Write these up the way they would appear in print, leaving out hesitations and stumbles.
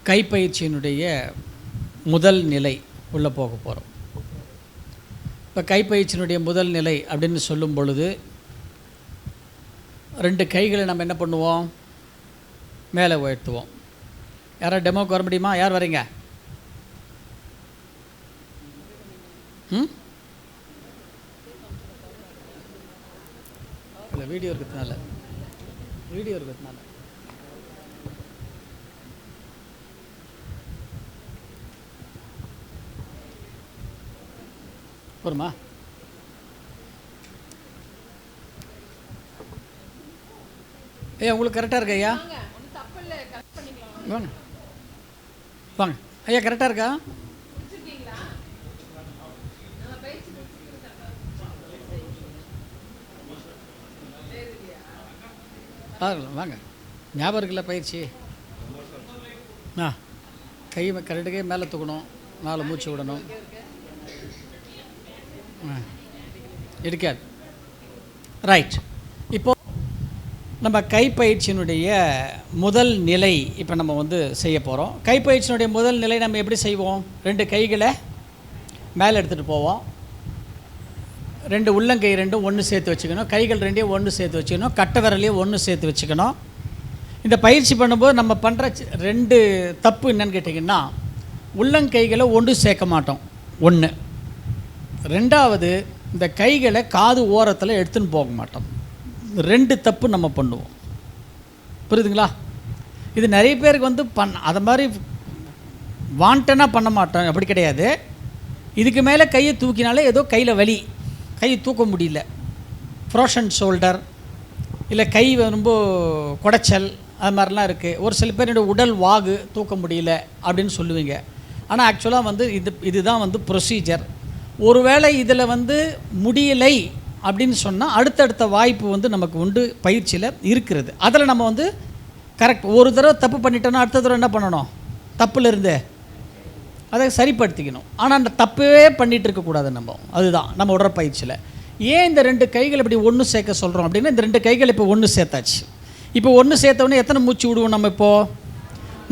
கைப்பயிற்சியினுடைய முதல் நிலை உள்ளே போக போகிறோம். இப்போ கைப்பயிற்சியினுடைய முதல் நிலை அப்படின்னு சொல்லும் பொழுது 2 கைகளை நம்ம என்ன பண்ணுவோம்? மேலே உயர்த்துவோம். யாராவது டெமோக்கு வர முடியுமா? யார் வரீங்க? இல்லை, வீடியோ இருக்கிறதுனால போருமா? உங்களுக்கு கரெக்டாக இருக்கா ஐயா? வாங்க வாங்க ஐயா, கரெக்டாக இருக்கா? வாங்க, ஞாபகம் இருக்குல்ல பயிற்சி? கை கரெக்டுக்கே மேலே தூக்கணும், 4 மூச்சு விடணும். எடுக்காது. ரைட். இப்போ நம்ம கைப்பயிற்சியினுடைய முதல் நிலை இப்போ நம்ம செய்ய போகிறோம். கைப்பயிற்சியினுடைய முதல் நிலை நம்ம எப்படி செய்வோம்? 2 கைகளை மேலே எடுத்துகிட்டு போவோம். 2 உள்ளங்கை 2 ஒன்று சேர்த்து வச்சுக்கணும். கைகள் 2 ஒன்று சேர்த்து வச்சுக்கணும். கட்டை விரலையும் ஒன்று சேர்த்து வச்சுக்கணும். இந்த பயிற்சி பண்ணும்போது நம்ம பண்ணுற 2 தப்பு என்னன்னு கேட்டிங்கன்னா, உள்ளங்கைகளை ஒன்று சேர்க்க மாட்டோம். 1. 2வது, இந்த கைகளை காது ஓரத்தில் எடுத்துன்னு போக மாட்டோம். 2 தப்பு நம்ம பண்ணுவோம். புரியுதுங்களா? இது நிறைய பேருக்கு அதை மாதிரி வாண்டனாக பண்ண மாட்டோம். அப்படி கிடையாது. இதுக்கு மேலே கையை தூக்கினாலே ஏதோ கையில் வலி, கையை தூக்க முடியல, ஃப்ரோஷன் ஷோல்டர், இல்லை கை ரொம்ப குடைச்சல், அது மாதிரிலாம் இருக்குது. ஒரு சில பேர் உடல் வாகு தூக்க முடியல அப்படின்னு சொல்லுவீங்க. ஆனால் ஆக்சுவலாக இதுதான் ப்ரொசீஜர். ஒருவேளை இதில் முடியலை அப்படின்னு சொன்னால் அடுத்தடுத்த வாய்ப்பு நமக்கு உண்டு, பயிற்சியில் இருக்கிறது. அதில் நம்ம கரெக்ட். ஒரு தடவை தப்பு பண்ணிட்டோன்னா அடுத்த தடவை என்ன பண்ணணும்? தப்புலேருந்து அதை சரிப்படுத்திக்கணும். ஆனால் அந்த தப்பவே பண்ணிகிட்டு இருக்கக்கூடாது அதுதான் நம்ம உடற்பயிற்சியில். ஏன் இந்த 2 கைகள் இப்படி ஒன்று சேர்க்க சொல்கிறோம் அப்படின்னா, இந்த 2 கைகள் இப்போ ஒன்று சேர்த்தாச்சு. இப்போ ஒன்று சேர்த்தவொடனே எத்தனை மூச்சு விடுவோம் நம்ம? இப்போது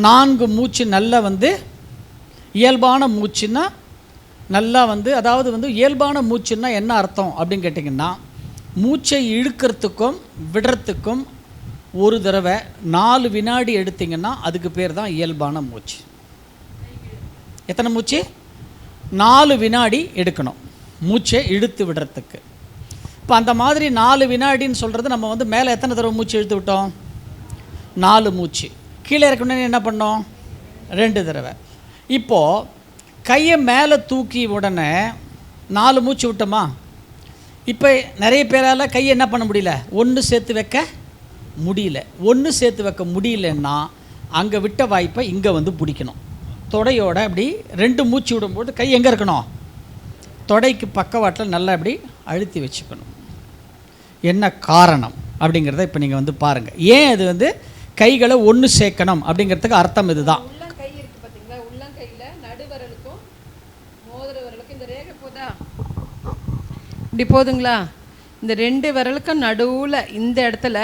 4 மூச்சு நல்லா இயல்பான மூச்சுன்னா நல்லா அதாவது இயல்பான மூச்சுன்னா என்ன அர்த்தம் அப்படின்னு கேட்டிங்கன்னா, மூச்சை இழுக்கிறதுக்கும் விடுறதுக்கும் ஒரு தடவை 4 வினாடி எடுத்திங்கன்னா அதுக்கு பேர் தான் இயல்பான மூச்சு. எத்தனை மூச்சு? 4 வினாடி எடுக்கணும் மூச்சை இழுத்து விடுறதுக்கு. இப்போ அந்த மாதிரி 4 வினாடின்னு சொல்கிறது நம்ம மேலே எத்தனை தடவை மூச்சு இழுத்து விட்டோம்? 4 மூச்சு. கீழே இருக்கணும்னு என்ன பண்ணோம்? 2 தடவை. இப்போது கையை மேலே தூக்கி உடனே 4 மூச்சு விட்டோமா? இப்போ நிறைய பேரால் கையை என்ன பண்ண முடியல? ஒன்று சேர்த்து வைக்க முடியல. ஒன்று சேர்த்து வைக்க முடியலன்னா அங்கே விட்ட வாய்ப்பை இங்கே பிடிக்கணும். தொடையோட அப்படி 2 மூச்சு விடும்போது கை எங்கே இருக்கணும்? தொடைக்கு பக்கவாட்டில் நல்லா அப்படி அழுத்தி வச்சுக்கணும். என்ன காரணம் அப்படிங்கிறத இப்போ நீங்கள் பாருங்கள். ஏன் அது கைகளை ஒன்று சேர்க்கணும் அப்படிங்கிறதுக்கு அர்த்தம் இதுதான். உள்ளங்கை இருக்குது பார்த்தீங்களா? உள்ளங்கையில் நடுவரலுக்கும் மோதிர விரலுக்கும் இந்த ரேகை போதா? இப்படி போதுங்களா? இந்த 2 விரலுக்கும் நடுவில் இந்த இடத்துல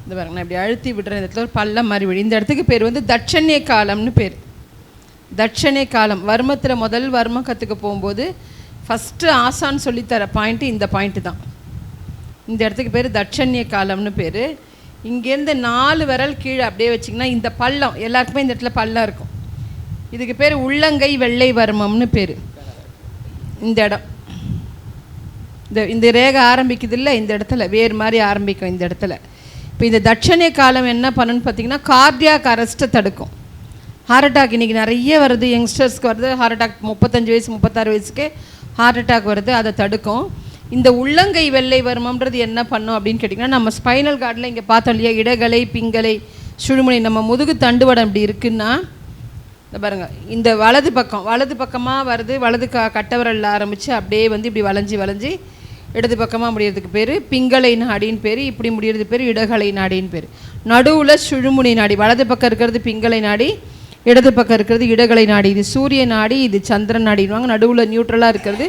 இந்த பாருங்க, நான் இப்படி அழுத்தி விடுறேன். இந்த இடத்துல ஒரு பள்ளம் மாதிரி விழி. இந்த இடத்துக்கு பேர் தட்சண்ய காலம்னு பேர். தட்சணை காலம். வர்மத்தில் முதல் வர்மம் கற்றுக்க போகும்போது ஃபஸ்ட்டு ஆசான்னு சொல்லித்தர பாயிண்ட்டு இந்த பாயிண்ட்டு தான். இந்த இடத்துக்கு பேர் தட்சண்ய காலம்னு பேர். இங்கேருந்து 4 விரல் கீழே அப்படியே வச்சிங்கன்னா இந்த பள்ளம், எல்லாருக்குமே இந்த இடத்துல பள்ளம் இருக்கும். இதுக்கு பேர் உள்ளங்கை வெள்ளை வர்மம்னு பேர். இந்த இடம் இந்த ரேகை ஆரம்பிக்குது இல்லை, இந்த இடத்துல வேறு மாதிரி ஆரம்பிக்கும். இந்த இடத்துல இப்போ இந்த தட்சணை காலம் என்ன பண்ணுன்னு பார்த்தீங்கன்னா, கார்டியாக் அரெஸ்ட்டை தடுக்கும். ஹார்ட் அட்டாக் இன்றைக்கி நிறைய வருது, யங்ஸ்டர்ஸ்க்கு வருது ஹார்ட் அட்டாக். 35 வயசு 36 வயசுக்கே ஹார்ட் அட்டாக் வருது. அதை தடுக்கும். இந்த உள்ளங்கை வெள்ளை வர்மம்ன்றது என்ன பண்ணும் அப்படின்னு கேட்டிங்கன்னா, நம்ம ஸ்பைனல் கார்டில் இங்கே பார்த்தோம் இல்லையா, இடகலை பிங்கலை சுழுமுனை, நம்ம முதுகு தண்டுவடம் இப்படி இருக்குன்னா இந்த பாருங்கள், இந்த வலது பக்கமாக வருது. வலது கட்டவரலில் ஆரம்பித்து அப்படியே இப்படி வளைஞ்சி இடது பக்கமாக முடியறதுக்கு பேர் பிங்களை நாடின்னு பேர். இப்படி முடியறது பேர் இடகலை நாடின்னு பேர். நடுவில் சுழுமுனை நாடி. வலது பக்கம் இருக்கிறது பிங்களை நாடி, இடது பக்கம் இருக்கிறது இடகலை நாடி. இது சூரிய நாடி, இது சந்திரன் நாடின்வாங்க. நடுவில் நியூட்ரலாக இருக்கிறது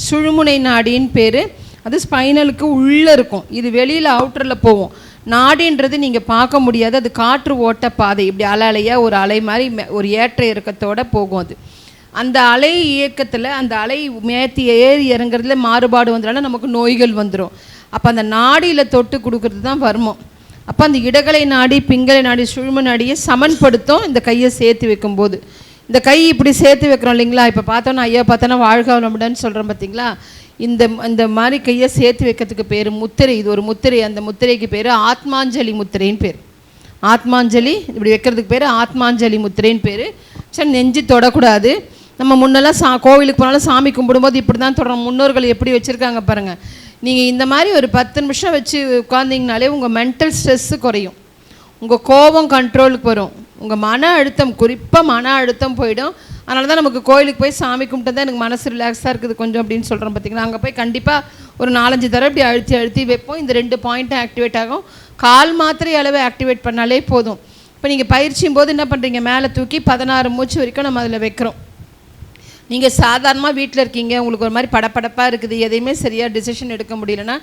சுழுமுனை நாடின்னு பேர். அது ஸ்பைனலுக்கு உள்ளே இருக்கும். இது வெளியில் அவுட்டரில் போகும். நாடின்றது நீங்கள் பார்க்க முடியாது, அது காற்று ஓட்ட பாதை, இப்படி அலையாக ஒரு அலை மாதிரி ஒரு ஏற்ற இறக்கத்தோடு போகும். அது அந்த அலை இயக்கத்தில் அந்த அலை மேத்தி ஏறி இறங்குறதுல மாறுபாடு வந்ததுனால நமக்கு நோய்கள் வந்துடும். அப்போ அந்த நாடியில் தொட்டு கொடுக்கறது தான் வர்மம். அப்போ அந்த இடகலை நாடி, பிங்கலை நாடி, சுழும நாடியை சமன்படுத்தும் இந்த கையை சேர்த்து வைக்கும்போது. இந்த கை இப்படி சேர்த்து வைக்கிறோம் இல்லைங்களா, இப்போ பார்த்தோன்னா ஐயா பார்த்தோன்னா வாழ்க வளமுடன்னு சொல்கிறோம் பார்த்தீங்களா, இந்த மாதிரி கையை சேர்த்து வைக்கிறதுக்கு பேர் முத்திரை. இது ஒரு முத்திரை. அந்த முத்திரைக்கு பேர் ஆத்மாஞ்சலி முத்திரைன்னு பேர். ஆத்மாஞ்சலி இப்படி வைக்கிறதுக்கு பேர் ஆத்மாஞ்சலி முத்திரைன்னு பேர். சரி, நெஞ்சு தொடக்கூடாது. நம்ம முன்னெல்லாம் கோவிலுக்கு போனாலும் சாமி கும்பிடும்போது இப்படி தான் தொடரும். முன்னோர்கள் எப்படி வச்சுருக்காங்க பாருங்கள். நீங்கள் இந்த மாதிரி ஒரு 10 நிமிஷம் வச்சு உட்காந்திங்கனாலே உங்கள் மென்டல் ஸ்ட்ரெஸ்ஸு குறையும், உங்கள் கோபம் கண்ட்ரோலுக்கு வரும், உங்கள் மன அழுத்தம், குறிப்பாக மன அழுத்தம் போயிடும். அதனால தான் நமக்கு கோயிலுக்கு போய் சாமி கும்பிட்டு தான் எனக்கு மனசு ரிலாக்ஸாக இருக்குது கொஞ்சம் அப்படின்னு சொல்கிறோம் பார்த்தீங்கன்னா. அங்கே போய் கண்டிப்பாக ஒரு 4-5 தடவை இப்படி அழுத்தி அழுத்தி வைப்போம். இந்த 2 பாயிண்ட்டும் ஆக்டிவேட் ஆகும். கால் மாத்திரை அளவு ஆக்டிவேட் பண்ணாலே போதும். இப்போ நீங்கள் பயிற்சியும் போது என்ன பண்ணுறீங்க, மேலே தூக்கி 16 மூச்சு வரைக்கும் நம்ம அதில் வைக்கிறோம். நீங்கள் சாதாரணமாக வீட்டில் இருக்கீங்க, உங்களுக்கு ஒரு மாதிரி படப்படப்பாக இருக்குது, எதையுமே சரியாக டிசிஷன் எடுக்க முடியலன்னா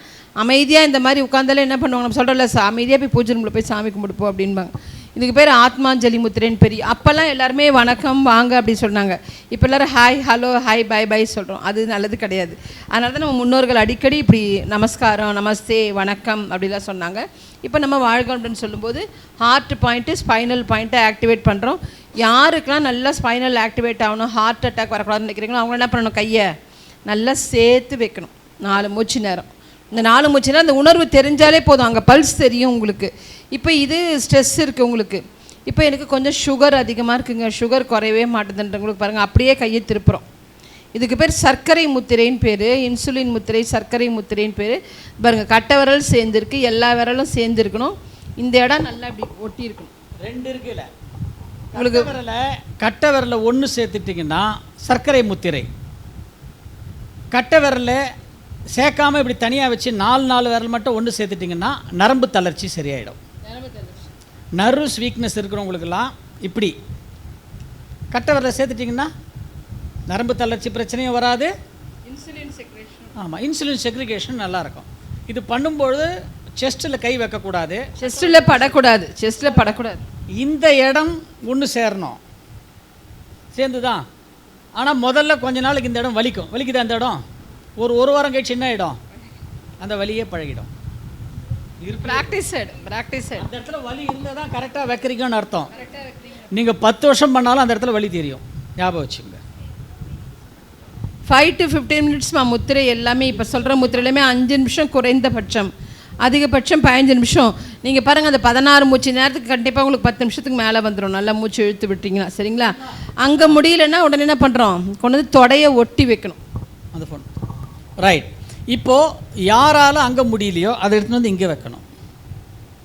அமைதியாக இந்த மாதிரி உட்காந்தாலே என்ன பண்ணுவாங்க, நம்ம சொல்கிறோம்ல அமைதியாக போய் பூஜை ரூமில் போய் சாமி கும்பிடுப்போம் அப்படின்பாங்க. இதுக்கு பேர் ஆத்மாஞ்சலி முத்திரைன்னு பெரிய. அப்போல்லாம் எல்லாருமே வணக்கம் வாங்க அப்படி சொன்னாங்க. இப்போ எல்லோரும் hi hello hi bye bye சொல்கிறோம். அது நல்லது கிடையாது. அதனால தான் நம்ம முன்னோர்கள் அடிக்கடி இப்படி நமஸ்காரம், நமஸ்தே, வணக்கம் அப்படிலாம் சொன்னாங்க. இப்போ நம்ம வாழ்க அப்படின்னு சொல்லும்போது ஹார்ட் பாயிண்ட்டு, ஸ்பைனல் பாயிண்ட்டை ஆக்டிவேட் பண்ணுறோம். யாருக்கெல்லாம் நல்லா ஸ்பைனல் ஆக்டிவேட் ஆகணும், ஹார்ட் அட்டாக் வரக்கூடாதுன்னு நினைக்கிறீங்களோ அவங்க என்ன பண்ணணும், கையை நல்லா சேர்த்து வைக்கணும் 4 மூச்சு நேரம். இந்த 4 மூச்சு நேரம் அந்த உணர்வு தெரிஞ்சாலே போதும், அங்கே பல்ஸ் தெரியும் உங்களுக்கு. இப்போ இது ஸ்ட்ரெஸ் இருக்குது உங்களுக்கு, இப்போ எனக்கு கொஞ்சம் சுகர் அதிகமாக இருக்குங்க, சுகர் குறையவே மாட்டேதுன்றவங்களுக்கு பாருங்கள், அப்படியே கையை திருப்புறோம். இதுக்கு பேர் சர்க்கரை முத்திரைன்னு பேர், இன்சுலின் முத்திரை, சர்க்கரை முத்திரைன்னு பேர். பாருங்கள், கட்டை விரல் சேர்ந்துருக்கு, எல்லா விரலும் சேர்ந்துருக்கணும். இந்த இடம் நல்லா இப்படி ஒட்டி இருக்கணும். 2 இருக்குல்ல உங்களுக்கு, கட்டை விரலை 1 சேர்த்துட்டிங்கன்னா சர்க்கரை முத்திரை. கட்டை விரலை சேர்க்காமல் இப்படி தனியாக வச்சு 4 விரல் மட்டும் 1 சேர்த்துட்டிங்கன்னா நரம்பு தளர்ச்சி சரியாயிடும். நர்வ்ஸ் வீக்னஸ் இருக்கிறவங்களுக்கெல்லாம் இப்படி கட்டை விரலை சேர்த்துட்டிங்கன்னா நரம்பு தளர்ச்சி பிரச்சனையும் வராது. இன்சுலின் செக்ரேஷன், ஆமாம், இன்சுலின் செக்ரிகேஷன் நல்லாயிருக்கும். இது பண்ணும்பொழுது செஸ்ட்டில் கை வைக்கக்கூடாது, செஸ்ட்டில் படக்கூடாது. இந்த இடம் 1 சேரணும், சேர்ந்து தான். ஆனால் முதல்ல கொஞ்ச நாளைக்கு இந்த இடம் வலிக்குது. அந்த இடம் ஒரு வாரம் கழிச்சு என்ன ஆகிடும், அந்த வலியே பழகிடும். ப்ராக்டிஸ் அந்த இடத்துல வலி இருந்தால் தான் கரெக்டாக வைக்கிறீங்கன்னு அர்த்தம். நீங்கள் 10 வருஷம் பண்ணாலும் அந்த இடத்துல வலி தெரியும், ஞாபகம் வச்சுங்க. 5 to 15 மினிட்ஸ் முத்திரை எல்லாமே இப்போ சொல்கிற முத்திரையிலுமே 5 நிமிஷம் குறைந்தபட்சம், அதிகபட்சம் 15 நிமிஷம். நீங்கள் பாருங்கள், அந்த 16 மூச்சு நேரத்துக்கு கண்டிப்பாக உங்களுக்கு 10 நிமிஷத்துக்கு மேலே வந்துடும். நல்லா மூச்சு இழுத்து விட்டீங்கன்னா சரிங்களா. அங்கே முடியலன்னா உடனே என்ன பண்ணுறோம், கொண்டு வந்து தொடையை ஒட்டி வைக்கணும் அந்த ஃபோன். ரைட், இப்போது யாரால் அங்கே முடியலையோ அதை எடுத்துகிட்டு வந்து இங்கே வைக்கணும்,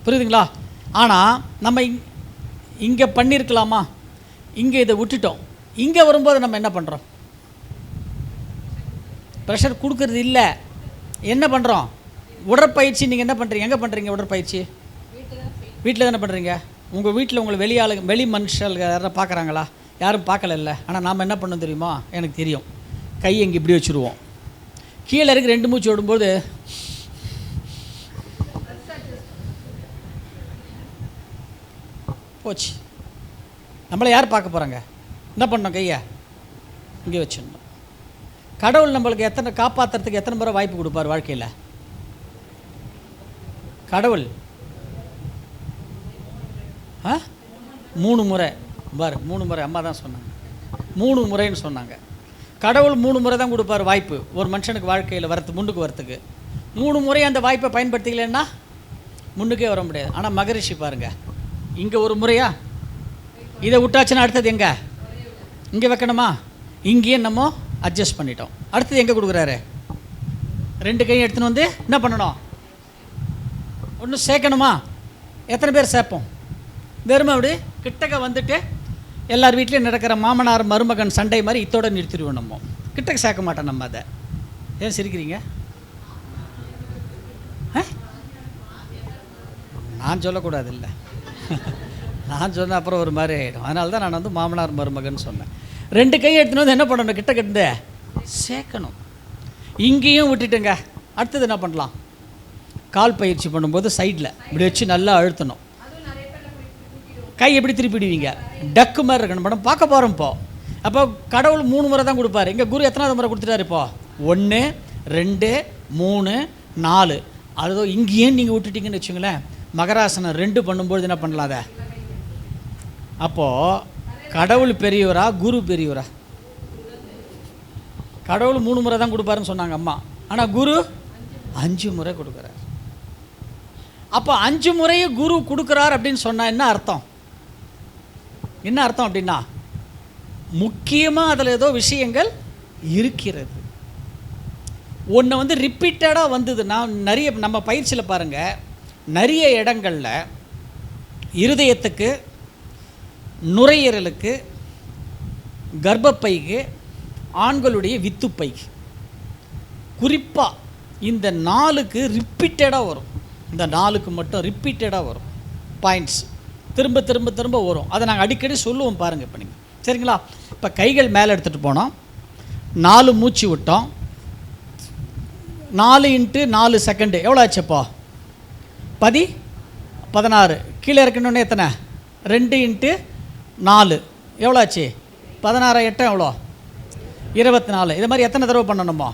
புரியுதுங்களா. ஆனால் நம்ம இங்கே பண்ணியிருக்கலாமா, இங்கே இதை விட்டுட்டோம். இங்கே வரும்போது நம்ம என்ன பண்ணுறோம், ப்ரெஷர் கொடுக்கறது இல்லை. என்ன பண்ணுறோம், உடற்பயிற்சி நீங்கள் என்ன பண்ணுறீங்க, எங்கே பண்ணுறீங்க உடற்பயிற்சி? வீட்டில் தானே பண்ணுறீங்க. உங்கள் வீட்டில் உங்களை வெளி மனுஷர்கள் யாரும் பார்க்குறாங்களா? யாரும் பார்க்கல. ஆனால் நாம் என்ன பண்ணணும் தெரியுமா, எனக்கு தெரியும். கை இங்கே இப்படி வச்சுருவோம், கீழே இருக்கு 2 மூச்சு விடும்போது போச்சு. நம்மளை யார் பார்க்க போகிறாங்க? என்ன பண்ணோம், கையை இங்கே வச்சிடணும். கடவுள் நம்மளுக்கு காப்பாற்றுறதுக்கு எத்தனை முறை வாய்ப்பு கொடுப்பார் வாழ்க்கையில்? கடவுள் 3 முறை பாரு, 3 முறை. அம்மா தான் சொன்னாங்க 3 முறைன்னு சொன்னாங்க. கடவுள் 3 முறை தான் கொடுப்பார் வாய்ப்பு ஒரு மனுஷனுக்கு வாழ்க்கையில் முன்னுக்கு வரத்துக்கு. 3 முறை அந்த வாய்ப்பை பயன்படுத்திக்கலன்னா முன்னுக்கே வர முடியாது. ஆனால் மகரிஷி பாருங்கள், இங்கே 1 முறையா, இதை விட்டாச்சுன்னா அடுத்தது எங்கே, இங்கே வைக்கணுமா, இங்கேயே நம்ம அட்ஜஸ்ட் பண்ணிட்டோம். அடுத்தது எங்கே கொடுக்குறாரு, 2 கையும் எடுத்துன்னு வந்து என்ன பண்ணணும், ஒன்று சேர்க்கணுமா. எத்தனை பேர் சேர்ப்போம்? வெறுமை அப்படி கிட்டக்க வந்துட்டு எல்லார் வீட்லேயும் நடக்கிற மாமனார் மருமகன் சண்டை மாதிரி இத்தோடு நிறுத்திடுவோம். நம்ம கிட்டக்க சேர்க்க மாட்டோம். நம்ம அதை ஏன் சிரிக்கிறீங்க? நான் சொல்லக்கூடாது இல்லை, நான் சொன்ன அப்புறம் ஒரு மாதிரி ஆகிடும். அதனால தான் நான் வந்து மாமனார் மருமகன் சொன்னேன். 2 கை எடுத்துன்னு வந்து என்ன பண்ணணும், கிட்ட கிட்ட சேர்க்கணும். இங்கேயும் விட்டுட்டுங்க. அடுத்தது என்ன பண்ணலாம், கால் பயிற்சி பண்ணும்போது சைடில் இப்படி வச்சு நல்லா அழுத்தணும். கை எப்படி திருப்பிடுவீங்க? டக்கு மாதிரி இருக்கணும் மேடம். பார்க்க போகிறோம் இப்போ. அப்போ கடவுள் 3 முறை தான் கொடுப்பாரு. இங்கே குரு எத்தனாவது முறை கொடுத்துட்டாரு? இப்போ 1 2 3 4. அதோ இங்கேயே நீங்கள் விட்டுட்டீங்கன்னு வச்சுங்களேன், மகராசனம் 2 பண்ணும்போது என்ன பண்ணலாம்? அதை அப்போது கடவுள் பெரியவரா குரு பெரியவரா? கடவுள் 3 முறை தான் கொடுப்பாருன்னு சொன்னாங்க அம்மா. ஆனால் குரு 5 முறை கொடுக்குறார். அப்போ 5 முறையை குரு கொடுக்குறார் அப்படின்னு சொன்னால் என்ன அர்த்தம்? என்ன அர்த்தம் அப்படின்னா, முக்கியமாக அதில் ஏதோ விஷயங்கள் இருக்கிறது. ஒன்று வந்து ரிப்பீட்டடாக வந்ததுன்னா, நிறைய நம்ம பயிற்சியில் பாருங்கள், நிறைய இடங்களில் இருதயத்துக்கு, நுரையீரலுக்கு, கர்ப்பப்பைக்கு, ஆண்களுடைய வித்துப்பைக்கு, குறிப்பாக இந்த 4க்கு ரிப்பீட்டடாக வரும். இந்த 4க்கு மட்டும் ரிப்பீட்டடாக வரும் பாயிண்ட்ஸ், திரும்ப திரும்ப திரும்ப வரும். அதை நாங்கள் அடிக்கடி சொல்லுவோம் பாருங்கள். இப்போ நீங்கள் சரிங்களா? இப்போ கைகள் மேலே எடுத்துகிட்டு போனோம், 4 மூச்சு விட்டோம், 4 × 4 செகண்டு எவ்வளோ ஆச்சுப்போ? 16. கீழே இருக்கணுன்னே எத்தனை? 2 × 4 எவ்வளோ ஆச்சு? 16 8 எவ்வளோ? 24. இது மாதிரி எத்தனை தடவை பண்ணணுமோ?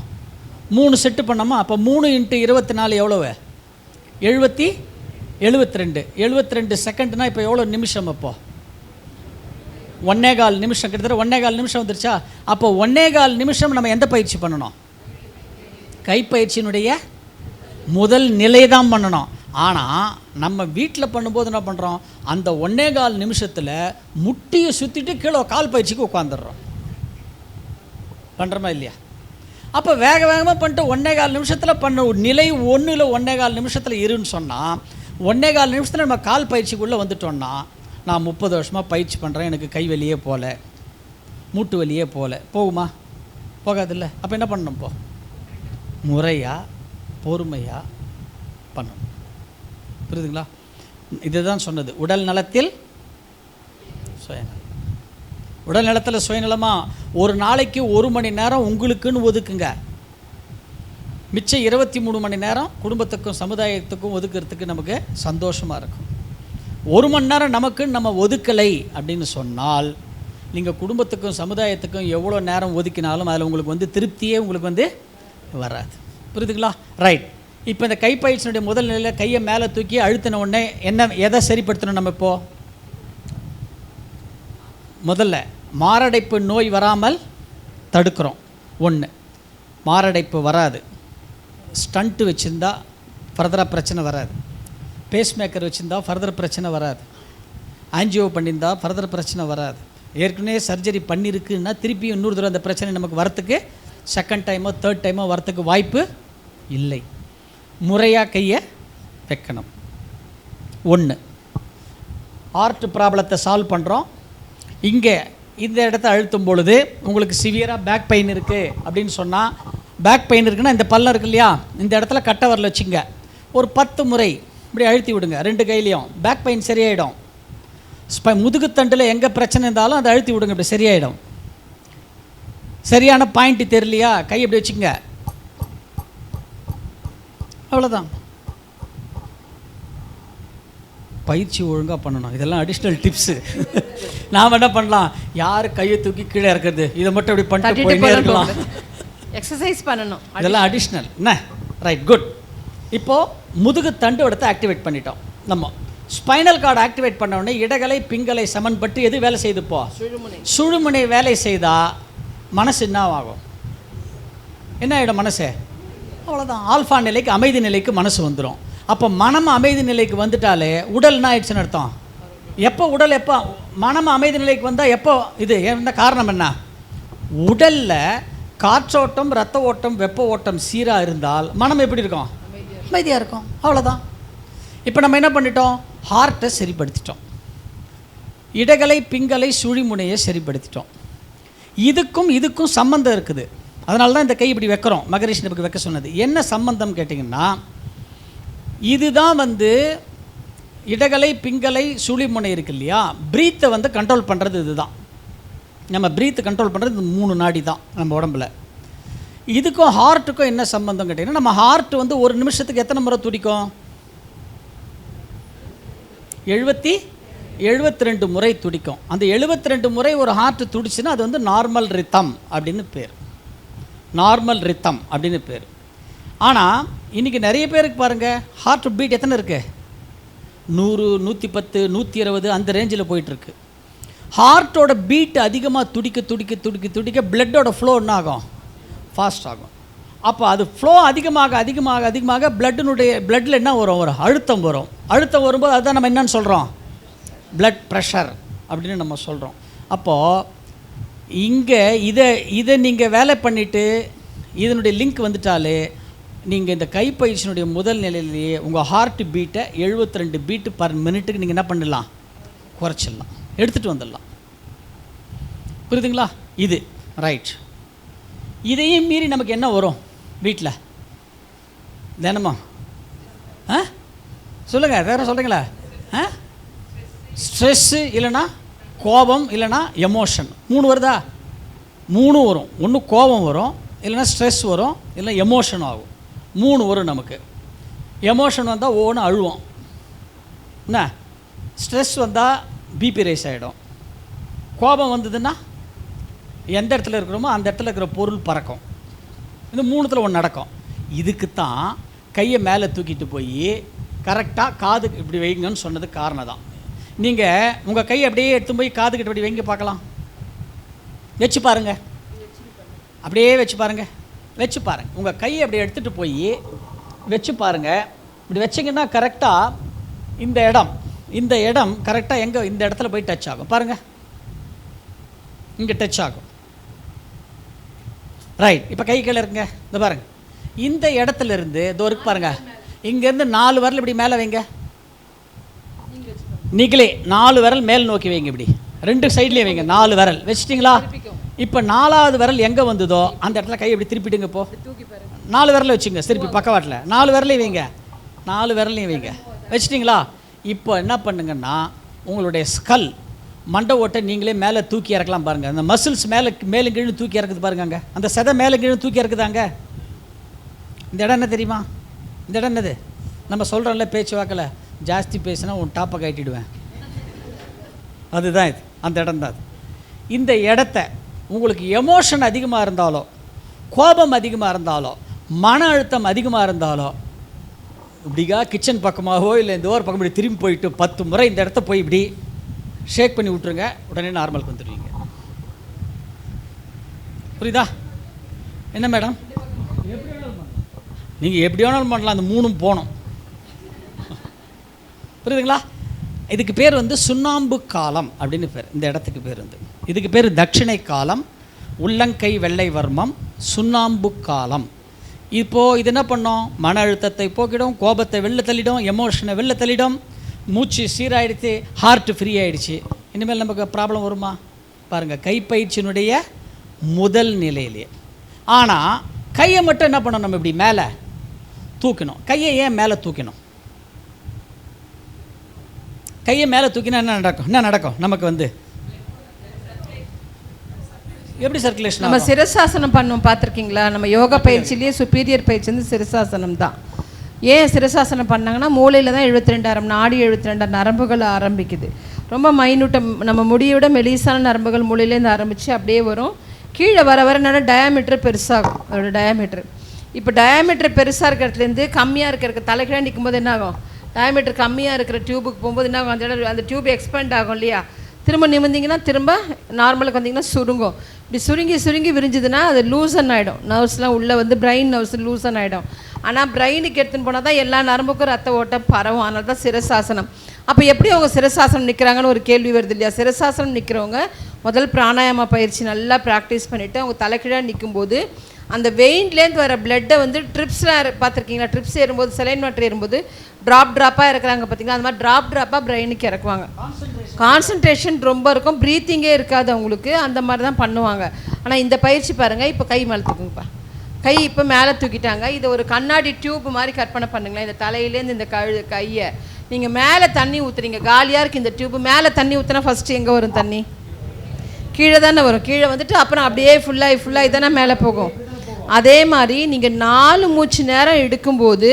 3 செட்டு பண்ணோமா? அப்போ 3 × 24 எவ்வளவு? 72. 72 செகண்ட்னா இப்போ எவ்வளோ நிமிஷம்? அப்போ 1.25 நிமிஷம், கிட்டத்தட்ட 1.25 நிமிஷம் வந்துருச்சா? அப்போ 1.25 நிமிஷம் நம்ம எந்த பயிற்சி பண்ணணும்? கைப்பயிற்சியினுடைய முதல் நிலை தான் பண்ணணும். ஆனால் நம்ம வீட்டில் பண்ணும்போது என்ன பண்ணுறோம்? அந்த 1.25 நிமிஷத்தில் முட்டியை சுற்றிட்டு கீழே கால் பயிற்சிக்கு உட்காந்துடுறோம். பண்ணுறோமா இல்லையா? அப்போ வேக வேகமாக பண்ணிட்டு 1.25 நிமிஷத்தில் பண்ண நிலை 1ல் 1.25 நிமிஷத்தில் இருன்னு சொன்னால், 1.25 நிமிஷத்தில் நம்ம கால் பயிற்சிக்குள்ளே வந்துட்டோன்னா, நான் 30 வருஷமாக பயிற்சி பண்ணுறேன், எனக்கு கை வலியே போகல, மூட்டு வலியே போகல, போகுமா? போகாதில்ல. அப்போ என்ன பண்ணணும்? இப்போ முறையாக பொறுமையாக பண்ணணும். புரியுதுங்களா? இதுதான் சொன்னது, உடல் நலத்தில் சுயநலம். உடல் நலத்தில் சுயநலமாக ஒரு நாளைக்கு 1 மணி நேரம் உங்களுக்குன்னு ஒதுக்குங்க. மிச்சம் 23 மணி நேரம் குடும்பத்துக்கும் சமுதாயத்துக்கும் ஒதுக்கிறதுக்கு நமக்கு சந்தோஷமாக இருக்கும். 1 மணி நேரம் நமக்குன்னு நம்ம ஒதுக்கலை அப்படின்னு சொன்னால், நீங்கள் குடும்பத்துக்கும் சமுதாயத்துக்கும் எவ்வளோ நேரம் ஒதுக்கினாலும் அதில் உங்களுக்கு வந்து திருப்தியே உங்களுக்கு வந்து வராது. புரியுதுங்களா? ரைட். இப்போ இந்த கைப்பயிற்சியினுடைய முதல் நிலையில் கையை மேலே தூக்கி அழுத்தின உடனே எதை சரிப்படுத்தணும்? நம்ம இப்போது முதல்ல மாரடைப்பு நோய் வராமல் தடுக்கிறோம். 1, மாரடைப்பு வராது. ஸ்டண்ட்டு வச்சுருந்தா ஃபர்தராக பிரச்சனை வராது. பேஸ்மேக்கர் வச்சுருந்தா ஃபர்தர் பிரச்சனை வராது. ஆன்ஜியோ பண்ணியிருந்தா ஃபர்தர் பிரச்சனை வராது. ஏற்கனவே சர்ஜரி பண்ணியிருக்குன்னா திருப்பியும் இன்னொரு தடவை அந்த பிரச்சனை நமக்கு வரத்துக்கு செகண்ட் டைமோ தேர்ட் டைமோ வரத்துக்கு வாய்ப்பு இல்லை. முறையாக கையை வைக்கணும். 1, ஹார்ட் ப்ராப்ளத்தை சால்வ் பண்ணுறோம். இங்கே இந்த இடத்த அழுத்தும் பொழுது உங்களுக்கு சிவியராக பேக் பெயின் இருக்குது அப்படின்னு சொன்னால், பேக் பெயின் இருக்குன்னா இந்த பல்லம் இருக்கு இல்லையா, இந்த இடத்துல கட்டை வரல வச்சுங்க, ஒரு 10 முறை இப்படி அழுத்தி விடுங்க 2 கையிலையும். பேக் பெயின் சரியாயிடும். முதுகுத்தண்டில் எங்கே பிரச்சனை இருந்தாலும் அதை அழுத்தி விடுங்க, இப்படி சரியாயிடும். சரியான பாயிண்ட் தெரியலையா, கை இப்படி வச்சுங்க, அவ்வளோதான். பயிற்சி ஒழுங்காக பண்ணணும். இதெல்லாம் அடிஷ்னல் டிப்ஸு. நாம் என்ன பண்ணலாம்? யார் கையை தூக்கி கீழே இருக்கிறது, இதை மட்டும் இப்படி பண்ணிட்டு போயிட்டே இருக்கலாம். எக்ஸசைஸ் பண்ணணும். இதெல்லாம் அடிஷ்னல் என்ன? Right, good. இப்போது முதுகு தண்டு இடத்தை ஆக்டிவேட் பண்ணிட்டோம். நம்ம ஸ்பைனல் கார்டு ஆக்டிவேட் பண்ண உடனே இடகலை பிங்கலை சமன்பட்டு எது வேலை செய்துப்போ? சுழுமுனை வேலை செய்தால் மனசு என்ன ஆகும்? என்ன ஆகிடும் மனசு? அவ்வளோதான். ஆல்ஃபா நிலைக்கு, அமைதி நிலைக்கு மனசு வந்துடும். அப்போ மனம் அமைதி நிலைக்கு வந்துட்டாலே உடல் என்ன ஆயிடுச்சுன்னு அர்த்தம். எப்போ உடல் எப்போ மனம் அமைதி நிலைக்கு வந்தால் எப்போ இது எந்த காரணம் என்ன? உடலில் காற்றோட்டம், இரத்த ஓட்டம், வெப்ப ஓட்டம் சீராக இருந்தால் மனம் எப்படி இருக்கும்? அமைதியாக இருக்கும். அவ்வளோதான். இப்போ நம்ம என்ன பண்ணிட்டோம்? ஹார்ட்டை சரிப்படுத்திட்டோம், இடகலை பிங்கலை சுழிமுனையை சரிப்படுத்திட்டோம். இதுக்கும் சம்பந்தம் இருக்குது. அதனால தான் இந்த கை இப்படி வைக்கிறோம். மகரிஷி நமக்கு வைக்க சொன்னது என்ன சம்பந்தம் கேட்டிங்கன்னா, இதுதான் வந்து இடகலை பிங்கலை சுழிமுனை இருக்கு இல்லையா, ப்ரீத்தை வந்து கண்ட்ரோல் பண்ணுறது இதுதான். நம்ம ப்ரீத்தை கண்ட்ரோல் பண்ணுறது இந்த 3 நாடி தான் நம்ம உடம்புல. இதுக்கும் ஹார்ட்டுக்கும் என்ன சம்பந்தம் கேட்டிங்கன்னா, நம்ம ஹார்ட் வந்து ஒரு நிமிஷத்துக்கு எத்தனை முறை துடிக்கும்? 72 முறை துடிக்கும். அந்த 72 முறை ஒரு ஹார்ட் துடிச்சுன்னா அது வந்து நார்மல் ரித்தம் அப்படின்னு பேர். நார்மல் ரித்தம் அப்படின்னு பேர். ஆனால் இன்றைக்கி நிறைய பேருக்கு பாருங்கள், ஹார்ட் பீட் எத்தனை இருக்குது? 100, 110, 120 அந்த ரேஞ்சில் போயிட்டுருக்கு. ஹார்ட்டோட பீட் அதிகமாக துடிக்க துடிக்க துடிக்க துடிக்க பிளட்டோட ஃப்ளோ என்ன ஆகும்? ஃபாஸ்ட் ஆகும். அப்போ அது ஃப்ளோ அதிகமாக அதிகமாக அதிகமாக பிளட்டில் என்ன வரும்? ஒரு அழுத்தம் வரும். அழுத்தம் வரும்போது அதுதான் நம்ம என்னன்னு சொல்கிறோம்? பிளட் ப்ரெஷர் அப்படின்னு நம்ம சொல்கிறோம். அப்போது இங்கே இதை நீங்கள் வேலை பண்ணிவிட்டு இதனுடைய லிங்க் வந்துட்டாலே நீங்கள் இந்த கைப்பயிற்சியினுடைய முதல் நிலையிலேயே உங்கள் ஹார்ட் பீட்டை 72 பீட்டு பர் மினிட்டுக்கு நீங்கள் என்ன பண்ணிடலாம்? குறைச்சிடலாம், எடுத்துகிட்டு வந்துடலாம். புரியுதுங்களா? இது ரைட். இதையும் மீறி நமக்கு என்ன வரும் வீட்டில் தினமும்? சொல்லுங்கள், வேறு சொல்கிறீங்களா? ஸ்ட்ரெஸ்ஸு இல்லைன்னா கோபம் இல்லைன்னா எமோஷன். 3 வருதா? 3 வரும். ஒன்று கோபம் வரும், இல்லைன்னா ஸ்ட்ரெஸ் வரும், இல்லை எமோஷன் ஆகும். 3 வரும் நமக்கு. எமோஷன் வந்தால் ஒவ்வொன்று அழுவோம். என்ன? ஸ்ட்ரெஸ் வந்தால் பிபி ரைஸ் ஆகிடும். கோபம் வந்ததுன்னா எந்த இடத்துல இருக்கிறோமோ அந்த இடத்துல இருக்கிற பொருள் பறக்கும். இந்த 3த்தில் ஒன்று நடக்கும். இதுக்கு தான் கையை மேலே தூக்கிட்டு போய் கரெக்டாக காதுக்கு இப்படி வைங்கன்னு சொன்னது காரணம் தான். நீங்கள் உங்கள் கையை அப்படியே எடுத்து போய் காதுக்கிட்ட இப்படி வைங்க பார்க்கலாம். வச்சு பாருங்கள், அப்படியே வச்சு பாருங்கள், வச்சு பாருங்கள். உங்கள் கையை அப்படி எடுத்துகிட்டு போய் வச்சு பாருங்கள். இப்படி வச்சிங்கன்னா கரெக்டாக இந்த இடம் கரெக்டாக எங்கே? இந்த இடத்துல போய் டச் ஆகும். பாருங்கள், இங்கே டச் ஆகும். ரைட். இப்போ கை கீழே இருக்குங்க, இந்த பாருங்கள். இந்த இடத்துல இருந்து இதோ இருக்கு பாருங்கள், இங்கேருந்து 4 விரல் இப்படி மேலே வைங்க. நீங்களே 4 விரல் மேல் நோக்கி வைங்க. இப்படி 2 சைட்லேயும் வைங்க. 4 விரல் வச்சிட்டிங்களா? இப்போ 4ஆவது விரல் எங்கே வந்ததோ அந்த இடத்துல கை எப்படி திருப்பிடுங்க. இப்போ 4 விரலை வச்சுங்க, திருப்பி பக்கவாட்டில் 4 விரலையும் வைங்க. 4 விரலையும் வைங்க. வச்சிட்டிங்களா? இப்போ என்ன பண்ணுங்கன்னா உங்களுடைய ஸ்கல் மண்டை ஓட்டை நீங்களே மேலே தூக்கி இறக்கலாம் பாருங்கள். அந்த மசில்ஸ் மேலே கீழே தூக்கி இறக்குது பாருங்க. அந்த செதை மேலே கீழே தூக்கி இறக்குதாங்க. இந்த இடம் என்ன தெரியுமா? இந்த இடம் என்னது? நம்ம சொல்கிறோம்ல பேச்சு வாக்கில், ஜாஸ்தி பேசினா உன் டாப்பை கட்டிடுவேன். அதுதான் இது, அந்த இடம் தான் அது. இந்த இடத்த உங்களுக்கு எமோஷன் அதிகமாக இருந்தாலோ, கோபம் அதிகமாக இருந்தாலோ, மன அழுத்தம் அதிகமாக இருந்தாலோ, இப்படிக்கா கிச்சன் பக்கமாகவோ இல்லை இந்த ஒரு பக்கம் இப்படி திரும்பி போயிட்டு 10 முறை இந்த இடத்த போய் இப்படி ஷேக் பண்ணி விட்ருங்க. உடனே நார்மலுக்கு வந்துடுவீங்க. புரியுதா? என்ன மேடம்? நீங்கள் எப்படி வேணாலும் பண்ணலாம். அந்த 3ம் போகணும். புரியுதுங்களா? இதுக்கு பேர் வந்து சுண்ணாம்பு காலம் அப்படின்னு பேர். இந்த இடத்துக்கு பேர் வந்து, இதுக்கு பேர் தட்சிணை காலம், உள்ளங்கை வெள்ளை வர்மம், சுண்ணாம்பு காலம். இப்போது இது என்ன பண்ணோம்? மன அழுத்தத்தை போக்கிடும், கோபத்தை வெளில தள்ளிடும், எமோஷனை வெளில தள்ளிடும், மூச்சு சீராகிடுச்சு, ஹார்ட்டு ஃப்ரீ ஆகிடுச்சு. இனிமேல் நமக்கு ப்ராப்ளம் வருமா? பாருங்கள், கைப்பயிற்சியினுடைய முதல் நிலையிலே. ஆனால் கையை மட்டும் என்ன பண்ணணும்? நம்ம இப்படி மேலே தூக்கணும். கையை ஏன் மேலே தூக்கணும்? கையை மேலே தூக்கினா என்ன நடக்கும் நமக்கு வந்து? எப்படி சர்க்குலேஷன்? நம்ம சிரசாசனம் பண்ணுவோம், பார்த்துருக்கீங்களா? நம்ம யோகா பயிற்சியிலேயே சுப்பீரியர் பயிற்சி வந்து சிரசாசனம் தான். ஏன் சிரசாசனம் பண்ணாங்கன்னா மூளையில் தான் 72 நாடி 72 நரம்புகள் ஆரம்பிக்குது. ரொம்ப மைனூட்டம், நம்ம முடியோட மெலிசான நரம்புகள் மூளையிலேருந்து ஆரம்பித்து அப்படியே வரும். கீழே வர வர என்னென்னா டயாமீட்டர் பெருசாகும். அதோட டயாமீட்டர் இப்போ டயாமீட்டர் பெருசாக இருக்கிறதுலேருந்து கம்மியாக இருக்கிற தலைக்கீழாக நிற்கும் போது என்ன ஆகும்? டயாமீட்டர் கம்மியாக இருக்கிற டியூபுக்கு போகும்போது என்ன ஆகும்? அந்த டியூப் எக்ஸ்பேண்ட் ஆகும் இல்லையா? திரும்ப நிமிர்ந்திங்கன்னா திரும்ப நார்மலுக்கு வந்திங்கன்னா சுருங்கும். இப்படி சுருங்கி விரிஞ்சுதுன்னா அது லூசன் ஆகிடும். நர்வ்ஸ்லாம் உள்ளே வந்து பிரெயின் நர்வ்ஸ் லூசன் ஆகிடும். ஆனால் பிரெயினுக்கு எடுத்துன்னு போனால் தான் எல்லா நரம்புக்கும் ரத்த ஓட்டம் பரவும். அதனால தான் சிரசாசனம். அப்போ எப்படி அவங்க சிரசாசனம் நிற்கிறாங்கன்னு ஒரு கேள்வி வருது இல்லையா? சிரசாசனம் நிற்கிறவங்க முதல் பிராணாயாம பயிற்சி நல்லா ப்ராக்டிஸ் பண்ணிவிட்டு அவங்க தலைக்கீழாக நிற்கும்போது அந்த வெயின்லேருந்து வர பிளட்டை வந்து ட்ரிப்ஸ்லாம் பார்த்துருக்கீங்களா? ட்ரிப்ஸ் ஏறும்போது, செலைன் வாட்டர் ஏறும்போது ட்ராப்பாக இறக்குறாங்க பார்த்தீங்களா? அந்த மாதிரி ட்ராப்பாக பிரெயினுக்கு இறக்குவாங்க. கான்சன்ட்ரேஷன் ரொம்ப இருக்கும், ப்ரீத்திங்கே இருக்காது அவங்களுக்கு. அந்த மாதிரி தான் பண்ணுவாங்க. ஆனால் இந்த பயிற்சி பாருங்கள். இப்போ கை மேலே தூக்குங்கப்பா. கை இப்போ மேலே தூக்கிட்டாங்க. இதை ஒரு கண்ணாடி டியூப் மாதிரி கற்பனை பண்ணுங்களேன். இந்த தலையிலேருந்து இந்த கையை நீங்கள் மேலே தண்ணி ஊற்றுறீங்க. காலியாக இருக்குது இந்த டியூப்பு. மேலே தண்ணி ஊற்றினா ஃபஸ்ட்டு எங்கே வரும் தண்ணி? கீழே தானே வரும். கீழே வந்துட்டு அப்புறம் அப்படியே ஃபுல்லாக இதானே மேலே போகும். அதே மாதிரி நீங்கள் 4 மூச்சு நேரம் எடுக்கும்போது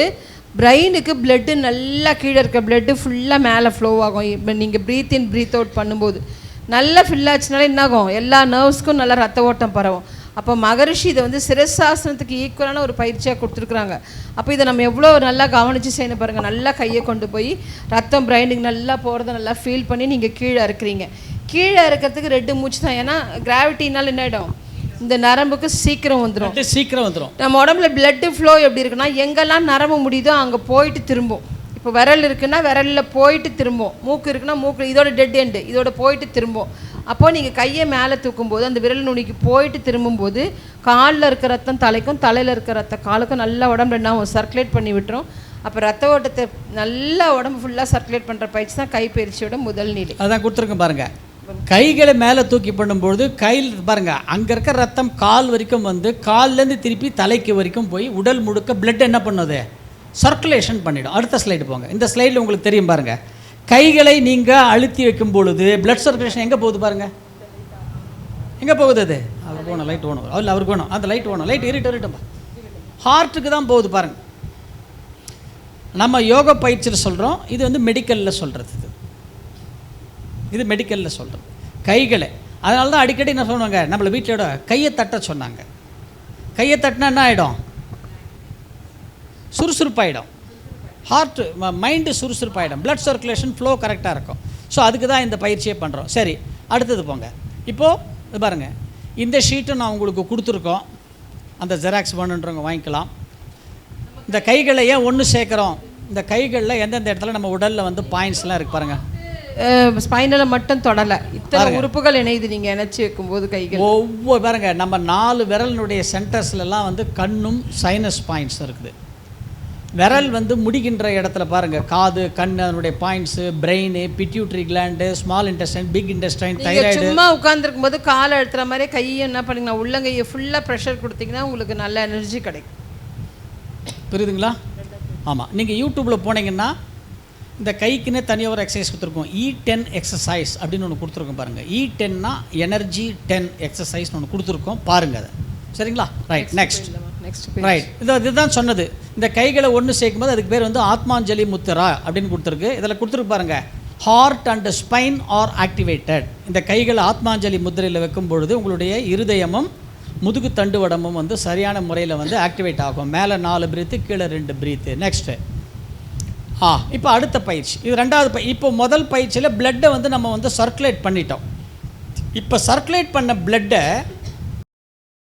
பிரெயினுக்கு பிளட்டு நல்லா கீழே இருக்க பிளட்டு ஃபுல்லாக மேலே ஃப்ளோ ஆகும். இப்போ நீங்கள் ப்ரீத் இன் ப்ரீத் அவுட் பண்ணும்போது நல்லா ஃபில் ஆச்சுனால என்னாகும், எல்லா நர்வ்ஸ்க்கும் நல்லா ரத்த ஓட்டம் பரவும். அப்போ மகரிஷி இதை வந்து சிரசாசனத்துக்கு ஈக்குவலான ஒரு பயிற்சியாக கொடுத்துருக்குறாங்க. அப்போ இதை நம்ம எவ்வளோ நல்லா கவனித்து செய்யணும் பாருங்கள். நல்லா கையை கொண்டு போய் ரத்தம் பிரெயினுக்கு நல்லா போகிறத நல்லா ஃபீல் பண்ணி நீங்கள் கீழே இருக்கிறீங்க. கீழே இருக்கிறதுக்கு 2 மூச்சு தான். ஏன்னா கிராவிட்டினால் என்ன ஆகிடும், இந்த நரம்புக்கு சீக்கிரம் வந்துடும். நம்ம உடம்புல பிளட்டு ஃப்ளோ எப்படி இருக்குன்னா, எங்கெல்லாம் நரம்பு முடியுதோ அங்கே போயிட்டு திரும்பும். இப்போ விரல் இருக்குன்னா விரலில் போயிட்டு திரும்பும், மூக்கு இருக்குன்னா மூக்கு, இதோட டெட் எண்டு, இதோட போயிட்டு திரும்பும். அப்போது நீங்கள் கையை மேலே தூக்கும்போது அந்த விரல் நுனிக்கு போயிட்டு திரும்பும்போது காலில் இருக்க ரத்தம் தலைக்கும், தலையில் இருக்க ரத்தம் காலுக்கும் நல்லா உடம்புல என்ன சர்க்குலேட் பண்ணி விட்டுரும். அப்போ ரத்த ஓட்டத்தை நல்லா உடம்பு ஃபுல்லாக சர்க்குலேட் பண்ணுற பயிற்சி தான் கைப்பயிற்சியோட முதல் நிலை. அதான் கொடுத்துருக்கேன் பாருங்கள். கைகளை மேலே தூக்கி பண்ணும்பொழுது கையில் பாருங்கள், அங்கே இருக்க ரத்தம் கால் வரைக்கும் வந்து கால்லேருந்து திருப்பி தலைக்கு வரைக்கும் போய் உடல் முழுக்க பிளட் என்ன பண்ணுது, சர்க்குலேஷன் பண்ணிவிடும். அடுத்த ஸ்லைடு போங்க. இந்த ஸ்லைடில் உங்களுக்கு தெரியும் பாருங்கள். கைகளை நீங்கள் அழுத்தி வைக்கும் பொழுது பிளட் சர்க்குலேஷன் எங்கே போகுது பாருங்கள், எங்கே போகுது, அது அவருக்கு வேணும், லைட் வேணும், அதில் அவருக்கு வேணும், அந்த லைட் வேணும், லைட் இருட்டுப்பா, ஹார்ட்டுக்கு தான் போகுது பாருங்கள். நம்ம யோகா பயிற்சியில் சொல்கிறோம், இது வந்து மெடிக்கலில் சொல்கிறது, இது மெடிக்கலில் சொல்கிறது கைகளை. அதனால தான் அடிக்கடி என்ன சொல்லுவாங்க, நம்மளை வீட்டிலோட கையை தட்ட சொன்னாங்க. கையை தட்டினா என்ன ஆகிடும், சுறுசுறுப்பாயிடும், ஹார்ட்டு மைண்டு சுறுசுறுப்பாயிடும், பிளட் சர்க்குலேஷன் ஃப்ளோ கரெக்டாக இருக்கும். ஸோ அதுக்கு தான் இந்த பயிற்சியை பண்ணுறோம். சரி, அடுத்தது போங்க. இப்போது இது பாருங்கள், இந்த ஷீட்டும் நான் உங்களுக்கு கொடுத்துருக்கோம், அந்த ஜெராக்ஸ் வேணுன்றவங்க வாங்கிக்கலாம். இந்த கைகளை ஏன் ஒன்று சேர்க்குறோம், இந்த கைகளில் எந்தெந்த இடத்துல நம்ம உடலில் வந்து பாயிண்ட்ஸ்லாம் இருக்குது பாருங்கள். ஸ்பைனலை மட்டும் தொடலை, இத்தனை உறுப்புகள் இணையுது நீங்கள் இணைச்சி வைக்கும்போது கைகள். ஒவ்வொரு பாருங்க, நம்ம 4 விரலினுடைய சென்டர்ஸ்லாம் வந்து கண்ணும் சைனஸ் பாயிண்ட்ஸ் இருக்குது. விரல் வந்து முடிகின்ற இடத்துல பாருங்கள், காது, கண், அதனுடைய points, brain, pituitary gland, small intestine, big intestine, thyroid. சும்மா உட்காந்துருக்கும் போது காலை அழுத்துற மாதிரி கையை என்ன பண்ணிங்கன்னா உள்ளங்கையை ஃபுல்லாக ப்ரெஷர் கொடுத்தீங்கன்னா உங்களுக்கு நல்ல எனர்ஜி கிடைக்கும். புரியுதுங்களா? ஆமாம். நீங்கள் யூடியூப்பில் போனீங்கன்னா இந்த கைக்குன்னே தனியாக ஒரு எக்ஸசைஸ் கொடுத்துருக்கோம், E10 எக்ஸசைஸ் அப்படின்னு ஒன்று கொடுத்துருக்கோம் பாருங்கள். E10னா எனர்ஜி 10 எக்ஸசைஸ்னு ஒன்று கொடுத்துருக்கோம், பாருங்கள் அதை. சரிங்களா? Right, next right. இதுதான் சொன்னது. இந்த கைகளை ஒன்று சேர்க்கும்போது அதுக்கு பேர் வந்து ஆத்மாஞ்சலி முத்திரா அப்படின்னு கொடுத்துருக்கு. இதில் கொடுத்துருக்கு பாருங்கள், heart and spine are activated. இந்த கைகளை ஆத்மாஞ்சலி முத்திரையில் வைக்கும் பொழுது உங்களுடைய இருதயமும் முதுகு தண்டுவடமும் வந்து சரியான முறையில் வந்து ஆக்டிவேட் ஆகும். மேலே 4 பிரீத்து, கீழே 2 பிரீத்து. நெக்ஸ்ட்டு இப்போ அடுத்த பயிற்சி, இது 2வது இப்போ முதல் பயிற்சியில் பிளட்டை வந்து நம்ம வந்து சர்க்குலேட் பண்ணிட்டோம். இப்போ சர்க்குலேட் பண்ண பிளட்டை